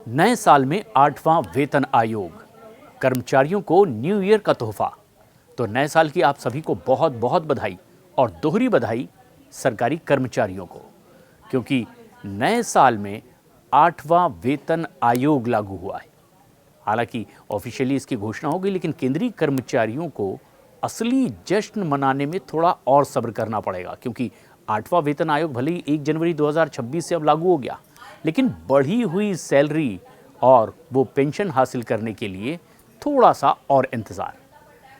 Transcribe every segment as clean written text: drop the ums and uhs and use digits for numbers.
नए साल में 8वां वेतन आयोग, कर्मचारियों को न्यू ईयर का तोहफा। तो नए साल की आप सभी को बहुत बहुत बधाई और दोहरी बधाई सरकारी कर्मचारियों को, क्योंकि नए साल में 8वां वेतन आयोग लागू हुआ है। हालांकि ऑफिशियली इसकी घोषणा हो गई, लेकिन केंद्रीय कर्मचारियों को असली जश्न मनाने में थोड़ा और सब्र करना पड़ेगा, क्योंकि 8वां वेतन आयोग भले ही 1 जनवरी 2026 से अब लागू हो गया, लेकिन बढ़ी हुई सैलरी और वो पेंशन हासिल करने के लिए थोड़ा सा और इंतज़ार।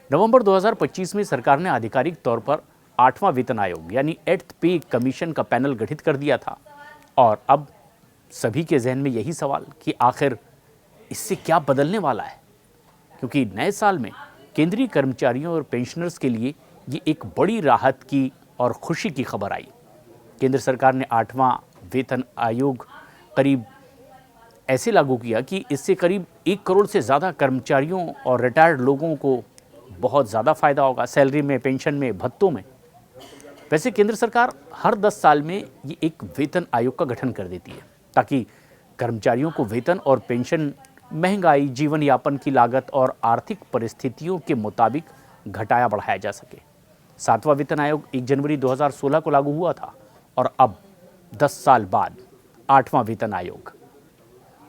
नवंबर 2025 में सरकार ने आधिकारिक तौर पर 8वां वेतन आयोग यानी 8th पे कमीशन का पैनल गठित कर दिया था। और अब सभी के जहन में यही सवाल कि आखिर इससे क्या बदलने वाला है, क्योंकि नए साल में केंद्रीय कर्मचारियों और पेंशनर्स के लिए ये एक बड़ी राहत की और खुशी की खबर आई। केंद्र सरकार ने 8वां वेतन आयोग करीब ऐसे लागू किया कि इससे करीब 1 करोड़ से ज़्यादा कर्मचारियों और रिटायर्ड लोगों को बहुत ज़्यादा फ़ायदा होगा, सैलरी में, पेंशन में, भत्तों में। वैसे केंद्र सरकार हर 10 साल में ये एक वेतन आयोग का गठन कर देती है, ताकि कर्मचारियों को वेतन और पेंशन महंगाई, जीवन यापन की लागत और आर्थिक परिस्थितियों के मुताबिक घटाया बढ़ाया जा सके। 7वां वेतन आयोग 1 जनवरी 2016 को लागू हुआ था और अब 10 साल बाद 8वां वेतन आयोग।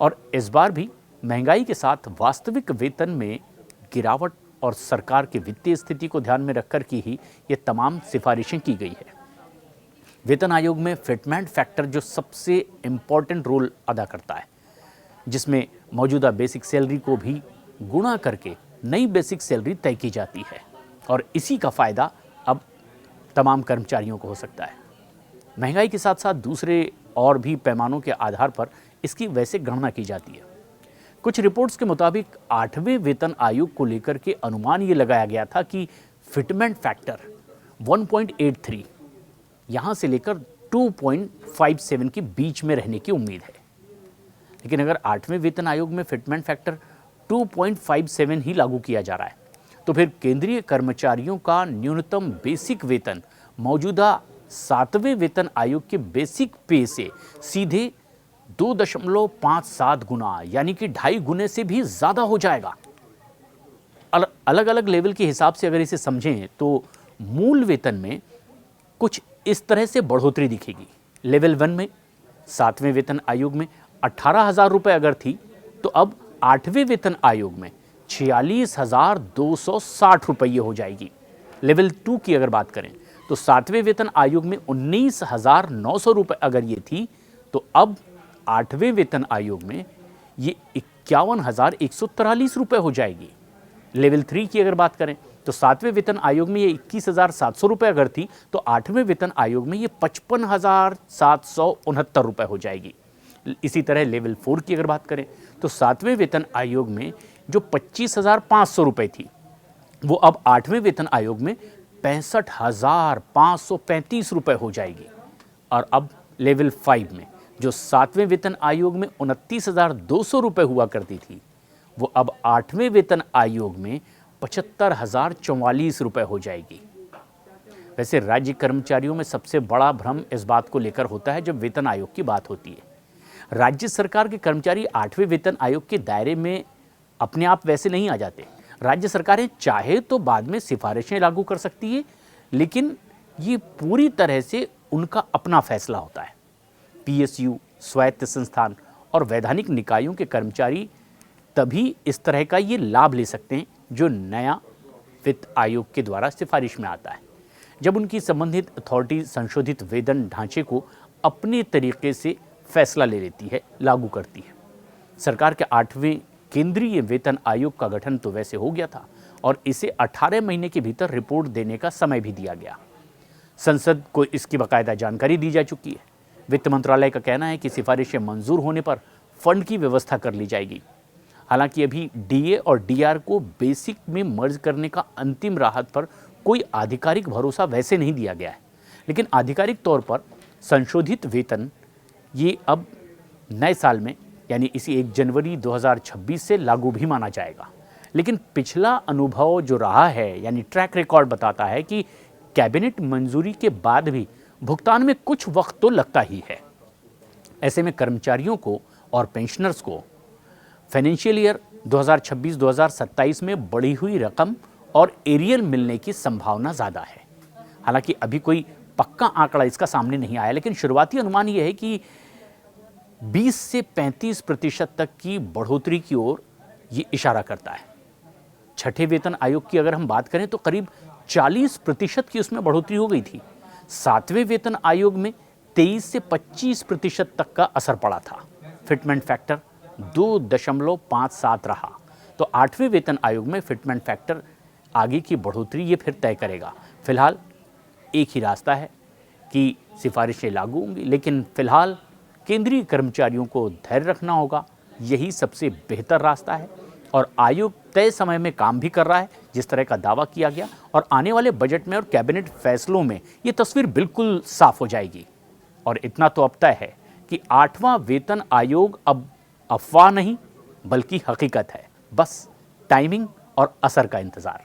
और इस बार भी महंगाई के साथ वास्तविक वेतन में गिरावट और सरकार की वित्तीय स्थिति को ध्यान में रखकर की ही ये तमाम सिफारिशें की गई है। वेतन आयोग में फिटमेंट फैक्टर जो सबसे इम्पॉर्टेंट रोल अदा करता है, जिसमें मौजूदा बेसिक सैलरी को भी गुणा करके नई बेसिक सैलरी तय की जाती है, और इसी का फ़ायदा अब तमाम कर्मचारियों को हो सकता है। महंगाई के साथ साथ दूसरे और भी पैमानों के आधार पर इसकी वैसे गणना की जाती है। कुछ रिपोर्ट्स के मुताबिक 8वें वेतन आयोग को लेकर के अनुमान ये लगाया गया था कि फिटमेंट फैक्टर 1.83 यहाँ से लेकर 2.57 के बीच में रहने की उम्मीद है। लेकिन अगर 8वें वेतन आयोग में फिटमेंट फैक्टर 2.57 ही लागू किया जा रहा है, तो फिर केंद्रीय कर्मचारियों का न्यूनतम बेसिक वेतन मौजूदा 7वें वेतन आयोग के बेसिक पे से सीधे 2.57 गुना यानी कि 2.5 गुने से भी ज़्यादा हो जाएगा। अलग अलग लेवल के हिसाब से अगर इसे समझें तो मूल वेतन में कुछ इस तरह से बढ़ोतरी दिखेगी। लेवल 1 में 7वें वेतन आयोग में 18,000 रुपये अगर थी, तो अब 8वें वेतन आयोग में 46,260 रुपये हो जाएगी। लेवल 2 की अगर बात करें तो 7वें वेतन आयोग में 19,900 रुपये अगर ये थी, तो अब 8वें वेतन आयोग में ये 51,143 रुपये हो जाएगी। लेवल 3 की अगर बात करें तो 7वें वेतन आयोग में ये 21,700 रुपये अगर थी, तो 8वें वेतन आयोग में ये 55,769 रुपये हो जाएगी। इसी तरह लेवल 4 की अगर बात करें तो 7वें वेतन आयोग में जो 25,500 रुपये थी, वो अब 8वें वेतन आयोग में 65,535 रुपये हो जाएगी। और अब लेवल 5 में जो 7वें वेतन आयोग में 29,200 रुपये हुआ करती थी, वो अब 8वें वेतन आयोग में 75,044 रुपये हो जाएगी। वैसे राज्य कर्मचारियों में सबसे बड़ा भ्रम इस बात को लेकर होता है जब वेतन आयोग की बात होती है। राज्य सरकार के कर्मचारी 8वें वेतन आयोग के दायरे में अपने आप वैसे नहीं आ जाते। राज्य सरकारें चाहे तो बाद में सिफारिशें लागू कर सकती है, लेकिन ये पूरी तरह से उनका अपना फैसला होता है। पीएसयू, स्वायत्त संस्थान और वैधानिक निकायों के कर्मचारी तभी इस तरह का ये लाभ ले सकते हैं जो नया वित्त आयोग के द्वारा सिफारिश में आता है, जब उनकी संबंधित अथॉरिटी संशोधित वेतन ढांचे को अपने तरीके से फैसला ले लेती है, लागू करती है। सरकार के 8वें केंद्रीय वेतन आयोग का गठन तो वैसे हो गया था और इसे 18 महीने के भीतर रिपोर्ट देने का समय भी दिया गया। संसद को इसकी बाकायदा जानकारी दी जा चुकी है। वित्त मंत्रालय का कहना है कि सिफारिशें मंजूर होने पर फंड की व्यवस्था कर ली जाएगी। हालांकि अभी डीए और डीआर को बेसिक में मर्ज करने का अंतिम राहत पर कोई आधिकारिक भरोसा वैसे नहीं दिया गया है, लेकिन आधिकारिक तौर पर संशोधित वेतन ये अब नए साल में यानी इसी 1 जनवरी 2026 से लागू भी माना जाएगा। लेकिन पिछला अनुभव जो रहा है यानी ट्रैक रिकॉर्ड बताता है कि कैबिनेट मंजूरी के बाद भी भुगतान में कुछ वक्त तो लगता ही है। ऐसे में कर्मचारियों को और पेंशनर्स को फाइनेंशियल ईयर 2026-2027 में बढ़ी हुई रकम और एरियल मिलने की संभावना ज़्यादा है। हालांकि अभी कोई पक्का आंकड़ा इसका सामने नहीं आया, लेकिन शुरुआती अनुमान यह है कि 20 से 35% तक की बढ़ोतरी की ओर ये इशारा करता है। छठे वेतन आयोग की अगर हम बात करें तो करीब 40% की उसमें बढ़ोतरी हो गई थी। सातवें वेतन आयोग में 23 से 25% तक का असर पड़ा था। फिटमेंट फैक्टर 2.57 रहा। तो आठवें वेतन आयोग में फिटमेंट फैक्टर आगे की बढ़ोतरी ये फिर तय करेगा। फिलहाल एक ही रास्ता है कि सिफारिशें लागू होंगी, लेकिन फिलहाल केंद्रीय कर्मचारियों को धैर्य रखना होगा। यही सबसे बेहतर रास्ता है और आयोग तय समय में काम भी कर रहा है, जिस तरह का दावा किया गया, और आने वाले बजट में और कैबिनेट फैसलों में ये तस्वीर बिल्कुल साफ हो जाएगी। और इतना तो अब तय है कि 8वां वेतन आयोग अब अफवाह नहीं बल्कि हकीकत है। बस टाइमिंग और असर का इंतजार।